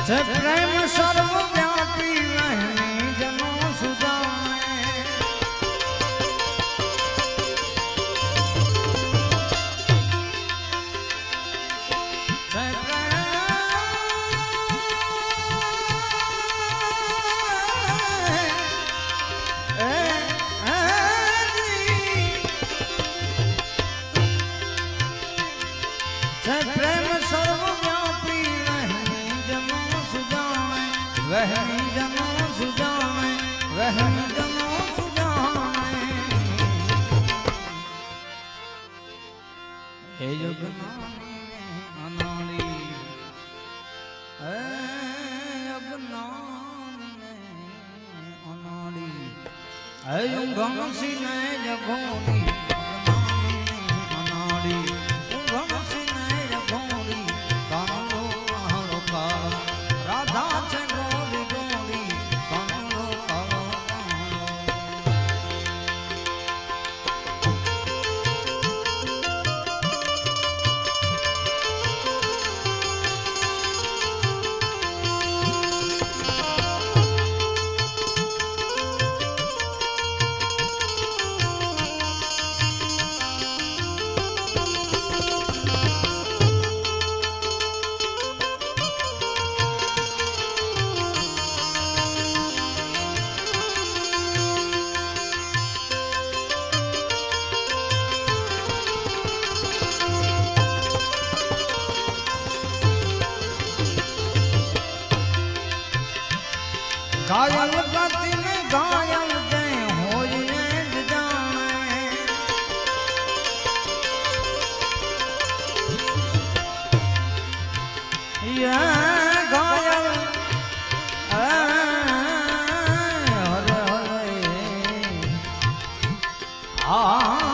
છે પ્રેમ સર્વવ્યાપી વહેની જનો સુજાણે છે પ્રેમ સર્વવ્યાપી વહેની જનો સુજાણે વહેની જનો સુજાણે હે યજ્ઞાની અનાળી હે યજ્ઞાની અનાળી હે ઊંઘણસી ને જગોની અનાળી ઊંઘણસી ને જગોની કાનો કાળો કાળો રાધા છે ગોરી ગોરી કાળો કાળો घायल गति में घायल दे होय ने जाने ये घायल हरे हरे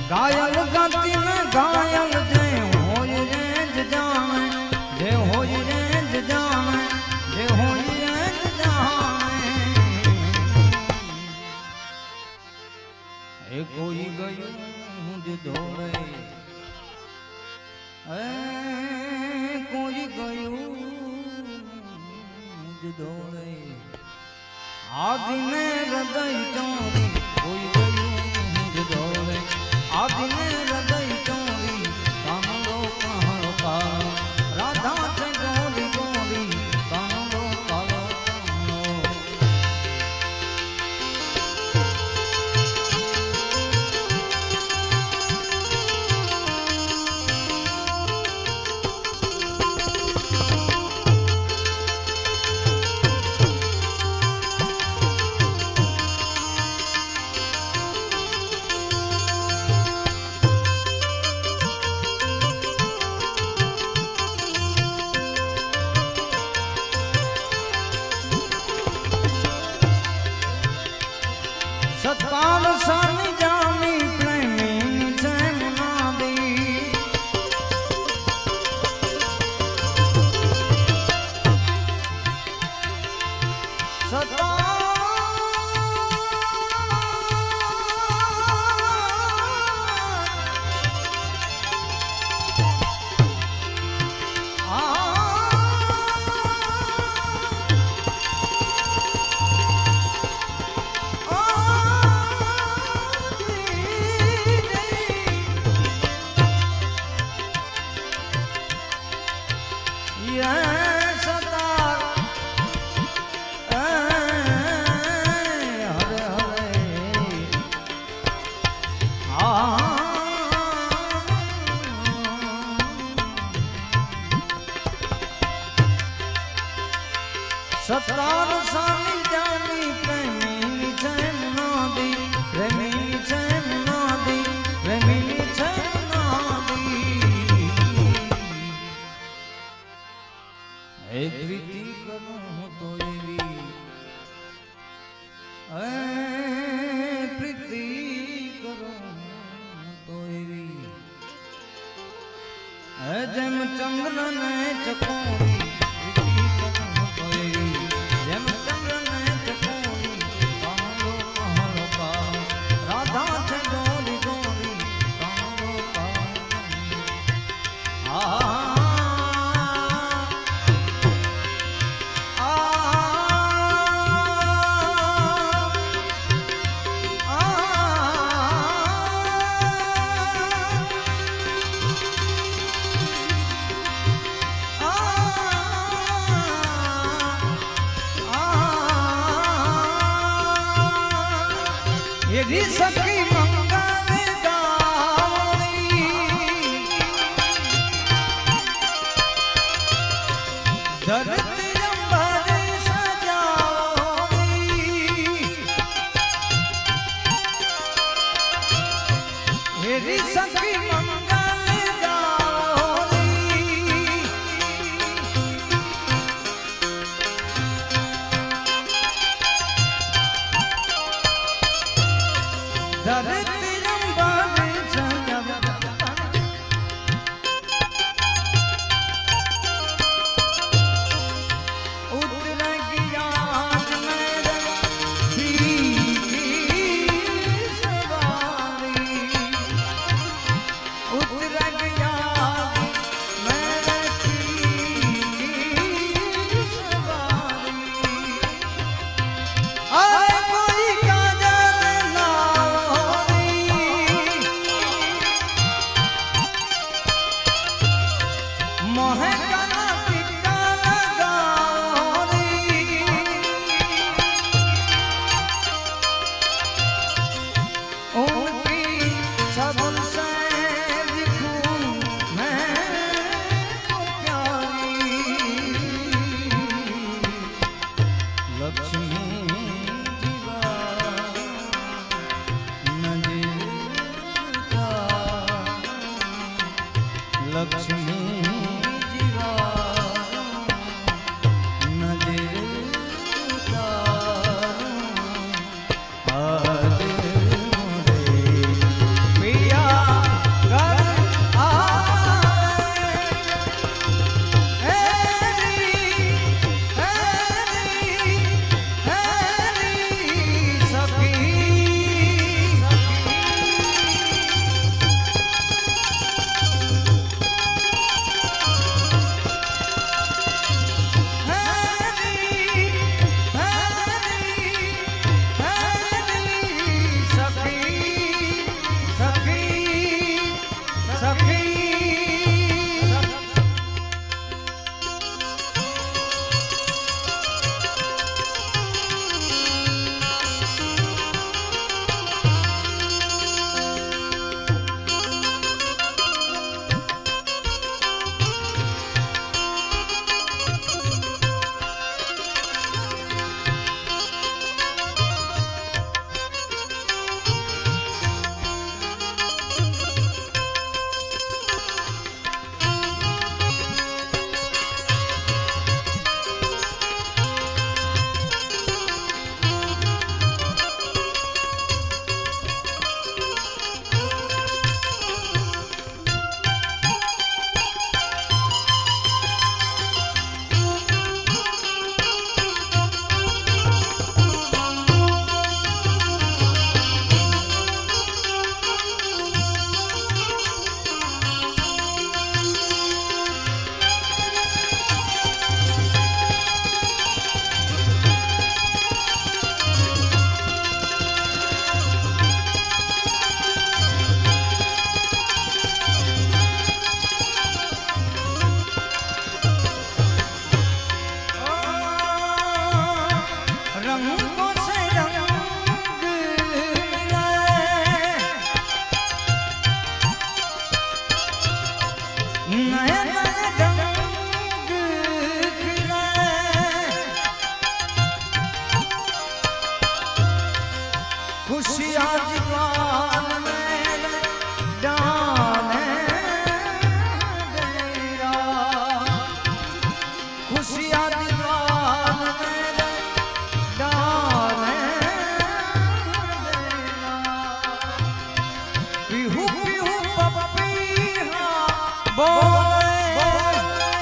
घायल गति में घायल जे होय रे जाने जे होय रे जाने जे होय रे जाने ए कोई गयो जे दौड़े ए कोई गयो जे दौड़े आदि में हृदय चोरी कोई गयो जे दौड़े आदि में हृदय चोरी कानो कालो कालो राधा से गोरी गोरी कानो कालो कालो सत्कार सानी जानी प्रेमी जय मुनादी सत्कार सत्कार सानी जानी प्रेमी जय मुनादी प्रेमी जय मुनादी प्रेमी जय मुनादी ए प्रीति करो तो एवी ए प्रीति करो तो एवी ચંદ્રને ચકોરી જેમ ચંદ્રને ચકોરી કાળો કાળો કાળ રાધા છે ગોરી ગોરી કાળો કાળ એવી સખી મંગાવે ગાવણી ધરતી અંબરે સજાવણી એવી સખી મંગાવે ગાવણી ધરતી અંબાને સજાવતા ઉતર ગયા મેરે ભીગી સવારી ઉતર ગયા મેરે ભીગી સવારી આય કોઈ કાજલ મોહે કાના ટીકા લગાવરી ઉનકી સબલ સે દિખૂં મેં તો પ્યારી લક્ષ્મી જીવા નજીકા લક્ષ્મી પીહુ પીહુ પપ્પી હા બોલે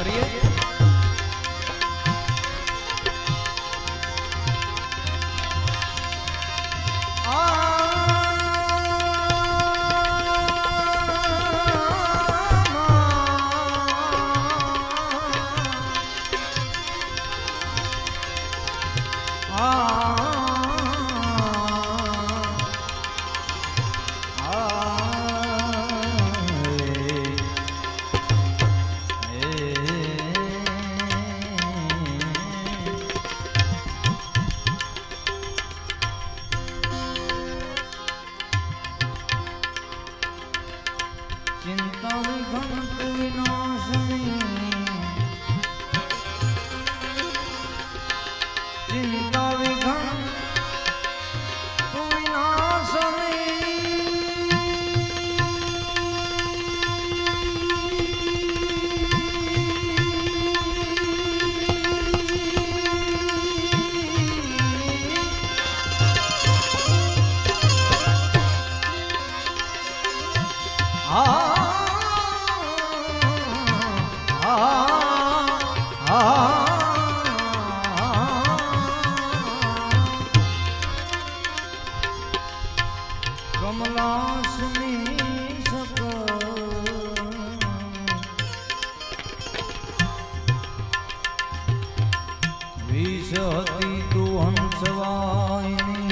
કરીએ. ચિંતા વિઘન તુ વિનાશની, ચિંતા વિઘન તુ વિનાશની. કમલાસની સક વિષ હતી તું હંસવાયની,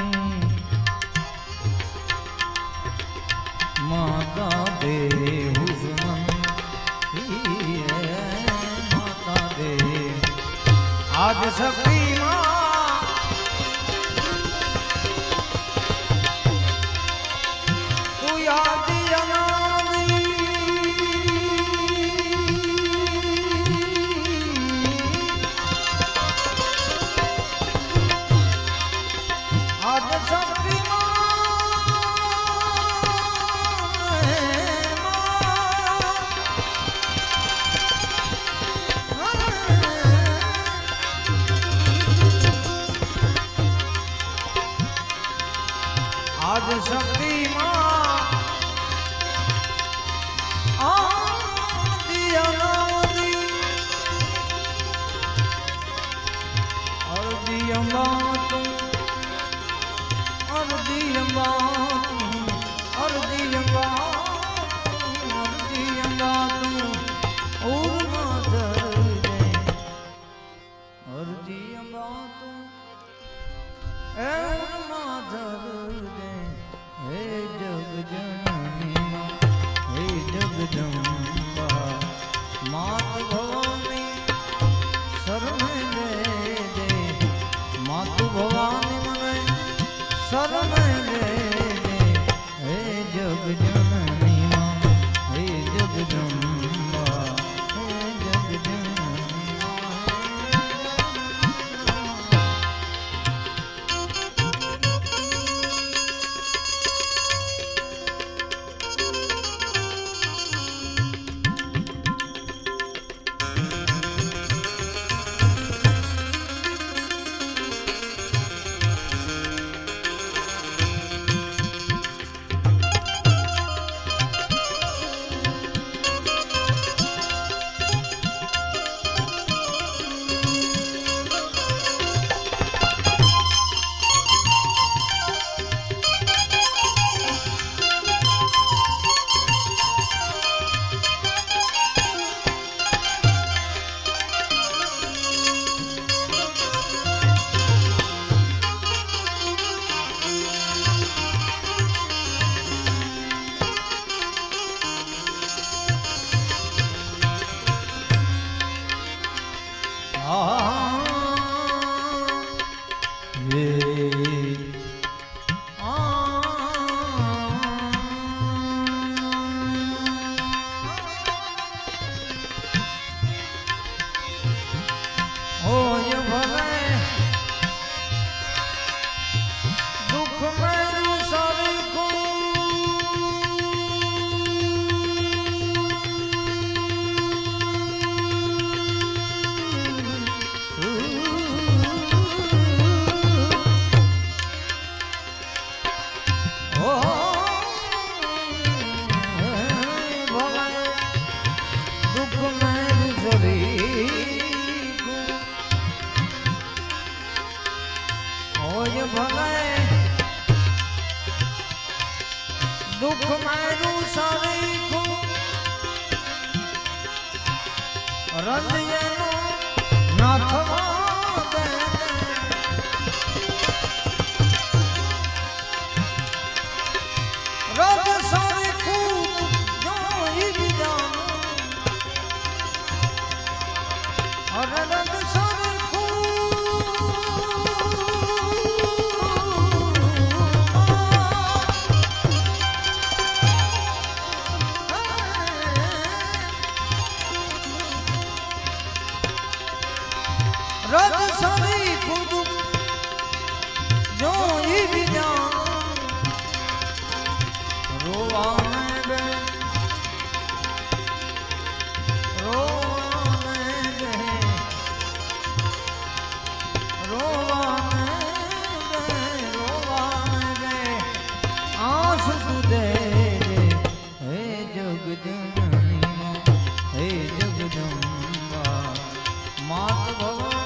માતા દેહુ સુમન માતા દેહ આજ શક્તિમાં રંજયનો નાથવા દે રદ સારે ખૂબ જોઈ બીજાનું અરે રદ સારે રદ સારી ખુદ જોઈ બીજા રોવાને બે રોવાને બે રોવાને બે રોવાને બે આંસુ સુધે હે જગજનની હે જગદંબા માત ભવાની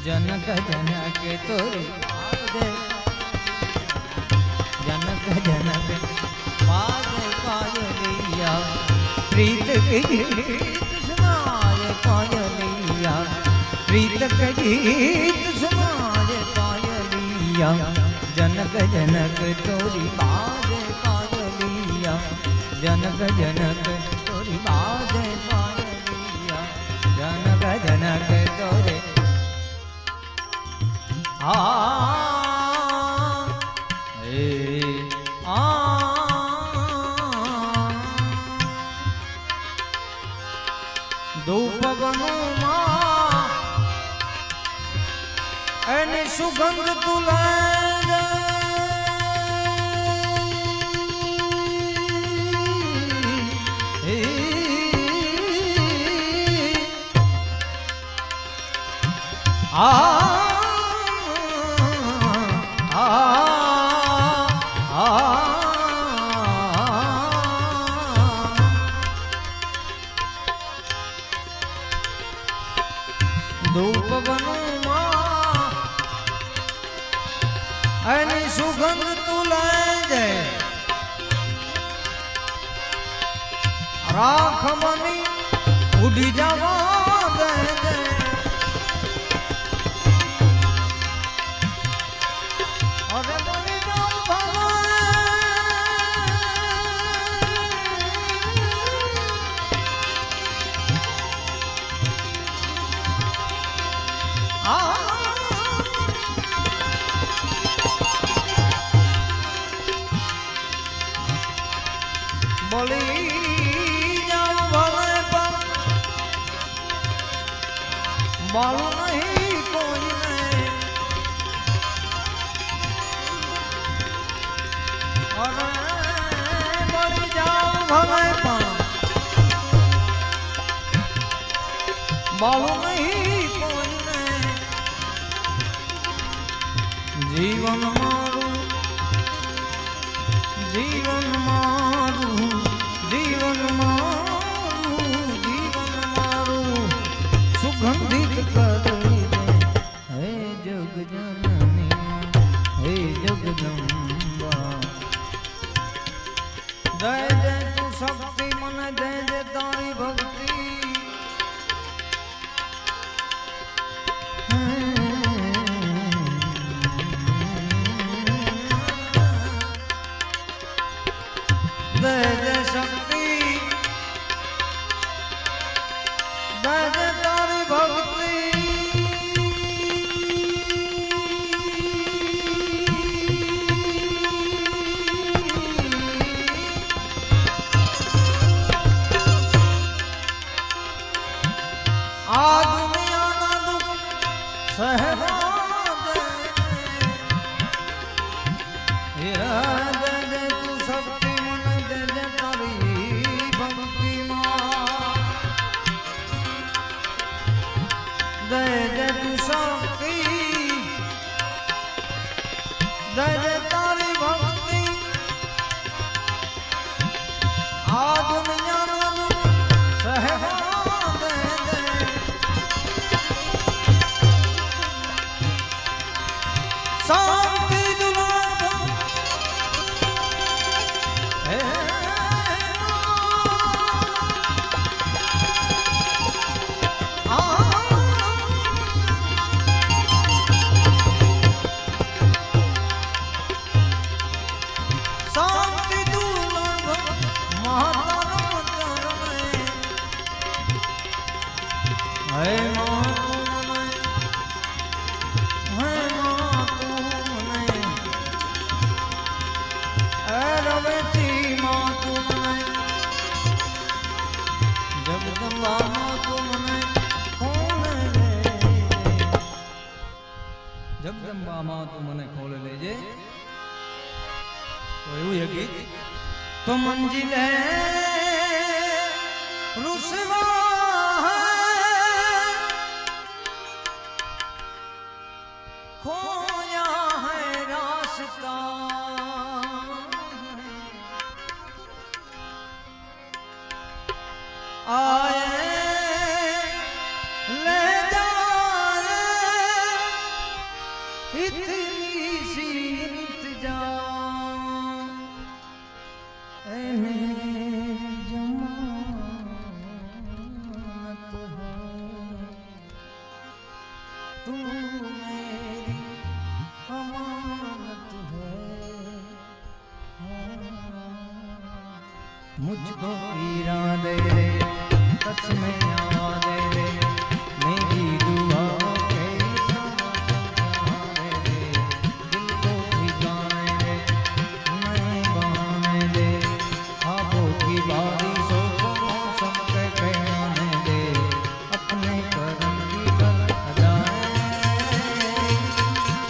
जनक जनक तोरे पादे जनक जनक पादे पायलिया प्रीत के गीत सुनाए पायलिया प्रीत के गीत सुनाए पायलिया जनक जनक तोरी पादे पायलिया जनक जनक तोरी पादे पायलिया जनक जनक तोरे ધૂપવનમાં એની સુગંધ તુલે ધૂપવનમાં એની સુગંધ તુલે દે રાખ મની ઉડી જવા દે અરે બની જાઉં ભગવાન બોલી જાઉં ભલે પણ બાળું નહીં કોઈને અરે બોલી જાઉં ભલે પણ બાળું નહીં કોઈને જીવન મારું જીવન મારું જીવન મારું જીવન મારું સુગંધિત કરી દે હે જગ જનની હે જગદંબા જય જય તું શક્તિ મને દે દે તારી ભક્તિ दे दे शक्ति दे दे तारी भक्ति आ दुनिया ना दुख सहवा दे दे तू शक्ति दे दे तू शक्ति दे दे तारी भक्ति आ दुनिया नो सहवा दे दे शांति दुलारा हे हे मां तू मने हे मां तू मने ए रवेती मां तू मने जगदंबा मां तू मने खोल ले जगदंबा मां तू मने खोल लेजे तो એવું એક ગીત તો મંજિલ હે रुसवा खोया है रास्ता आए ले जाए इतनी सी इंतजार जमानत है तू मेरी अमानत है मुझको इरादे रे सच में याद रे मेरी दुआ के सहारे रे दिल को ठिकाने रे नए बहाने दे ख्वाबों की बारिशों को मौसम के कहने दे अपने करम की कर अदाएं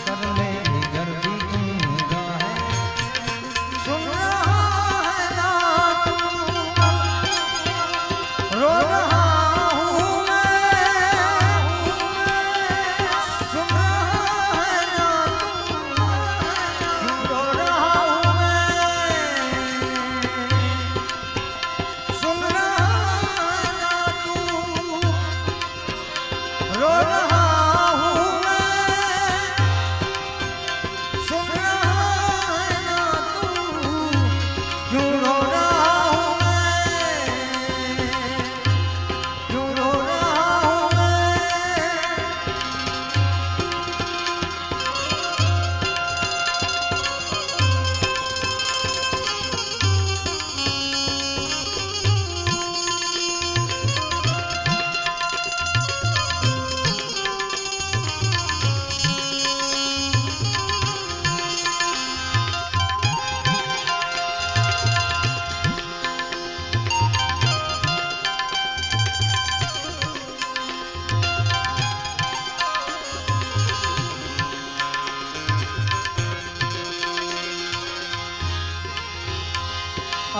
कर ले घर भी निगाह सुन रहा है ना तू रो रहा हूँ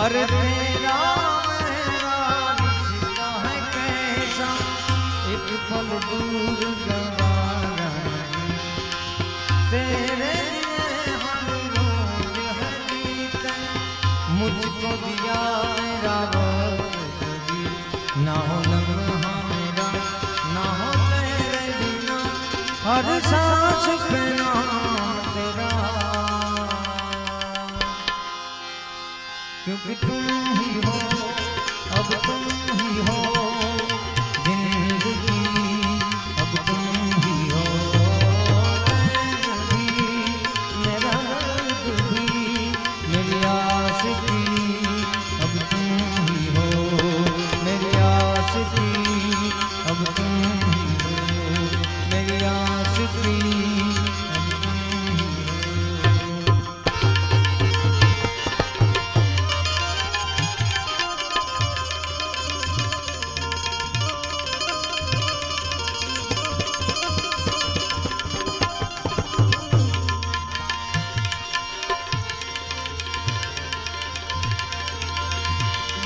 अरे तेरा मेरा रिश्ता है कैसा, एक पल दूर गवारा तेरे लिए हर रोज है गीत, मुझको दिया मेरा वक्त भी, ना हो लम्हा मेरा ना हो तेरे बिना, हर सांस पे नाम तेरा, क्योंकि तुम ही हो, अब तुम ही हो जिंदगी, अब तुम ही हो भी, मेरा दर्द भी, मेरी आशिकी, अब तुम ही हो मेरी आशिकी, अब तुम ही हो मेरी आशिकी, अब तुम ही हो।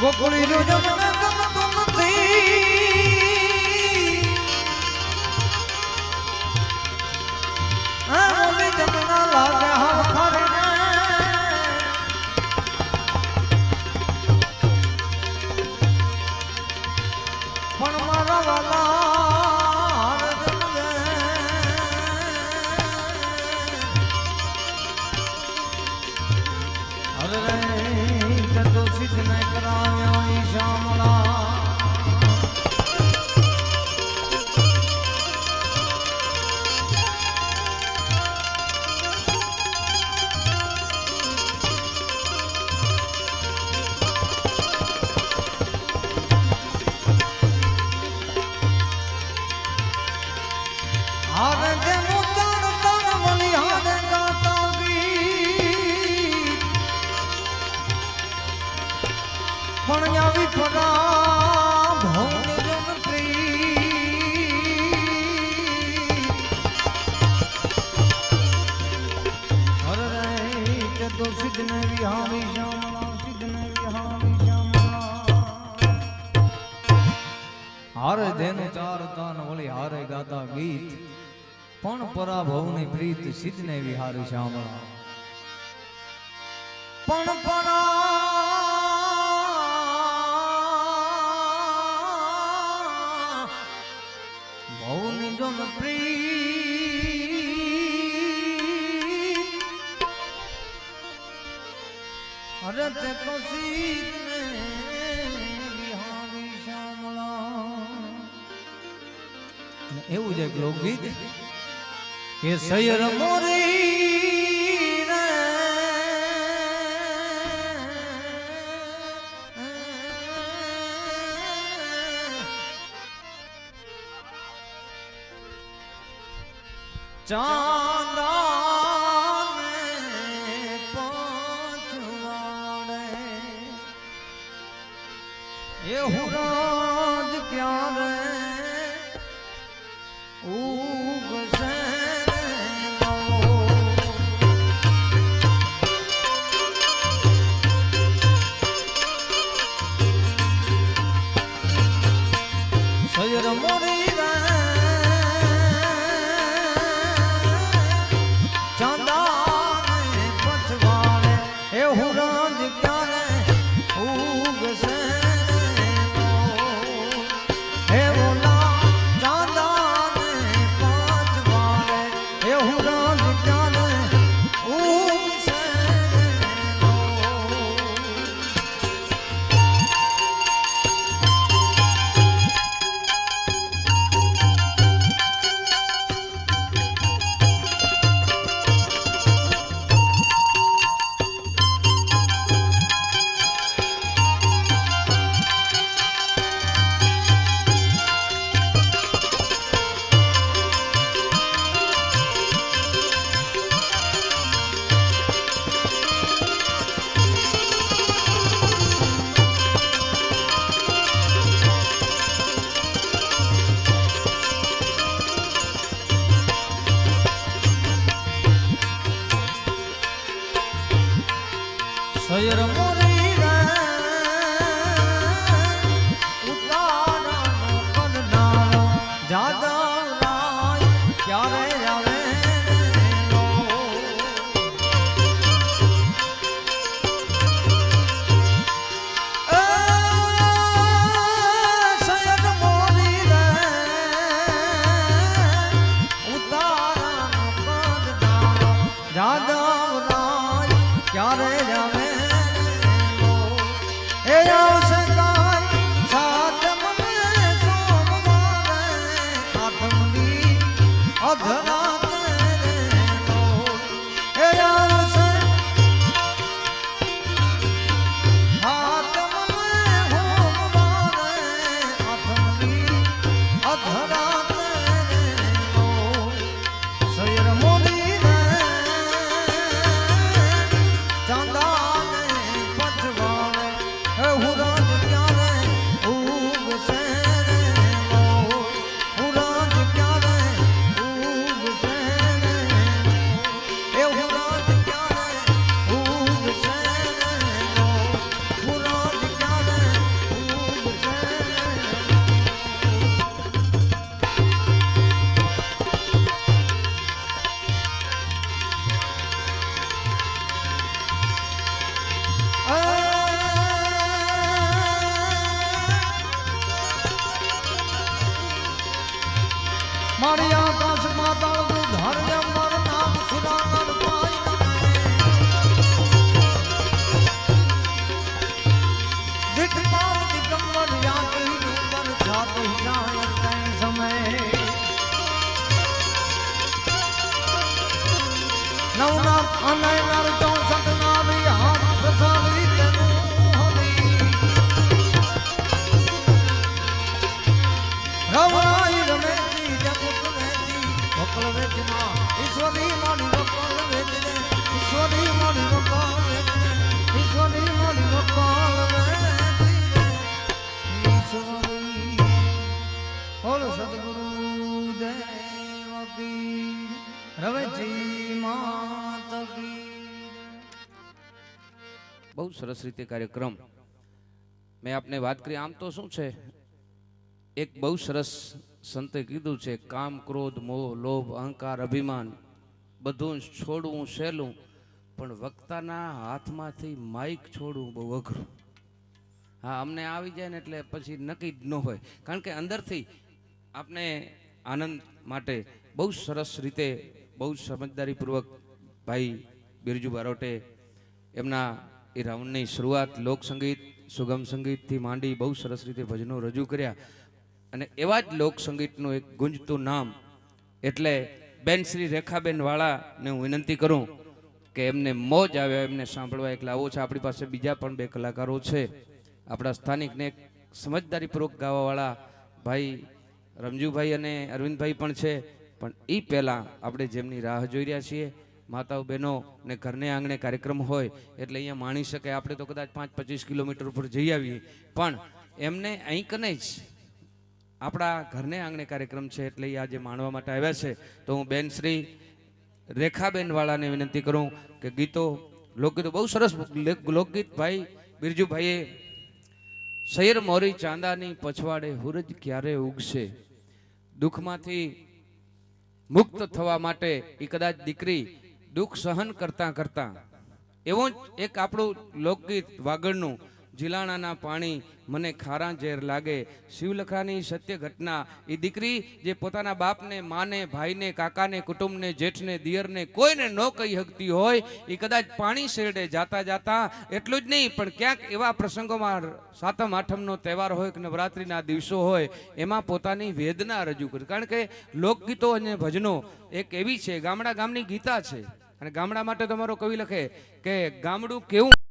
गोकुली जो जमुना कम तुम थी, बोली जमुना लागे हम खरने, पण मारा वाला हर जन्मे, अरे तो सिद्ध न कराया श्यामला, हारे तेनू तन तन बनी हारे गाता गीत, पण आवी पड़ा भवन जन प्रीत, अरे रे तो सिद्ध ने विहारी श्यामला, सिद्ध ने विहारी श्यामला, हारे धेनु चार तान वળી हारे गाता गीत, पण परा भवनी प्रीत सिद्ध ने विहारी श्यामला, पण परा भवनी जन प्रीत, अरे ते तो सीत ने विहारी श्यामला। એવું જ એક લોકગીત કે સૈયર મોરી चांदा में पहुंचवाड़े, ये हुराज क्या रे उग से सैयद मोरी हे वो એ આવશે કાય સાતમને સોમવારે આઠમની અધરાતે એ આવશે સાતમને સોમવારે આઠમની અધરાતે સૈર મોરી રે ચાંદાને પછવાડે હે હુરાજ ક્યારે ઉગશે રે હુરાજ ક્યારે ઉગશે રે એ હુરાજ ક્યારે ઉગશે રે હુરાજ ક્યારે ઉગશે મારી આકાશ માતાળ ધર્ય મર નામ સુરાનર પાય દિખ પાર દિગંબર યાકી ડુંગર છાત જાય તે સમય નવનાથ અનયનર 64 નારી હાથ પ્રસારી તેનું હરી રવરાઈ રમેજી જગત વેજી વકલ વેજના ઈશ્વરી મારી વકલ વેજને ઈશ્વરી મારી વકલ વેજને ઈશ્વરી મારી વકલ વેજને ઈશ્વરી બોલ સદગુરુ દેવ કી રવેજી માત કી બહુ સરસ રીતે કાર્યક્રમ મેં આપને વાત કરી આમ તો શું છે એક બહુ સરસ સંતે કીધું છે કામ ક્રોધ મોહ લોભ અહંકાર અભિમાન બધું છોડવું સહેલું પણ વક્તાના હાથમાંથી માઇક છોડવું બહુ અઘરું હા અમને આવી જાય ને એટલે પછી નક્કી જ ન હોય કારણ કે અંદરથી આપને આનંદ માટે બહુ સરસ રીતે બહુ સમજદારીપૂર્વક ભાઈ બિરજુ બારોટે એમના એ રાઉન્ડની શરૂઆત લોકસંગીત સુગમ સંગીતથી માંડી બહુ સરસ રીતે ભજનો રજૂ કર્યા અને એવા જ લોકસંગીતનું એક ગુંજતું નામ એટલે બેન શ્રી રેખાબેન વાળાને હું વિનંતી કરું કે એમને મોજ આવે એમને સાંભળવા એકલા આવો છે આપણી પાસે બીજા પણ બે કલાકારો છે આપણા સ્થાનિકને એક સમજદારીપૂર્વક ગાવાવાળા ભાઈ રમજુભાઈ અને અરવિંદભાઈ પણ છે પણ એ પહેલાં આપણે જેમની રાહ જોઈ રહ્યા છીએ માતાઓ બહેનો ને ઘરને આંગણે કાર્યક્રમ હોય એટલે અહીંયા માણી શકે આપણે તો કદાચ 5-25 કિલોમીટર ઉપર જઈ આવીએ પણ એમને અહીં કને જ આપણા ઘરને આંગણે કાર્યક્રમ છે એટલે એ આજે માણવા માટે આવ્યા છે તો હું બેન શ્રી રેખાબેન વાળાને વિનંતી કરું કે ગીતો લોકગીતો બહુ સરસ લોકગીત ભાઈ બિરજુભાઈએ સૈર મોરી ચાંદાની પછવાડે હુરજ ક્યારે ઉગશે દુઃખમાંથી મુક્ત થવા માટે એ કદાચ દીકરી દુઃખ સહન કરતા કરતા એવું જ એક આપણું લોકગીત વાગડનું જીલાણાના પાણી મને ખારા ઝેર લાગે શિવલખાની સત્ય ઘટના એ દીકરી જે પોતાના બાપને માને ભાઈને કાકાને કુટુંબને જેઠને દિયરને કોઈને ન કહી શકતી હોય એ કદાચ પાણી શેરડે જાતા જાતા એટલું જ નહીં પણ ક્યાંક એવા પ્રસંગોમાં સાતમ આઠમનો તહેવાર હોય કે નવરાત્રિના દિવસો હોય એમાં પોતાની વેદના રજૂ કરી કારણ કે લોકગીતો અને ભજનો એક એવી છે ગામડા ગામની ગીતા છે અને ગામડા માટે તમારો કવિ લખે કે ગામડું કેવું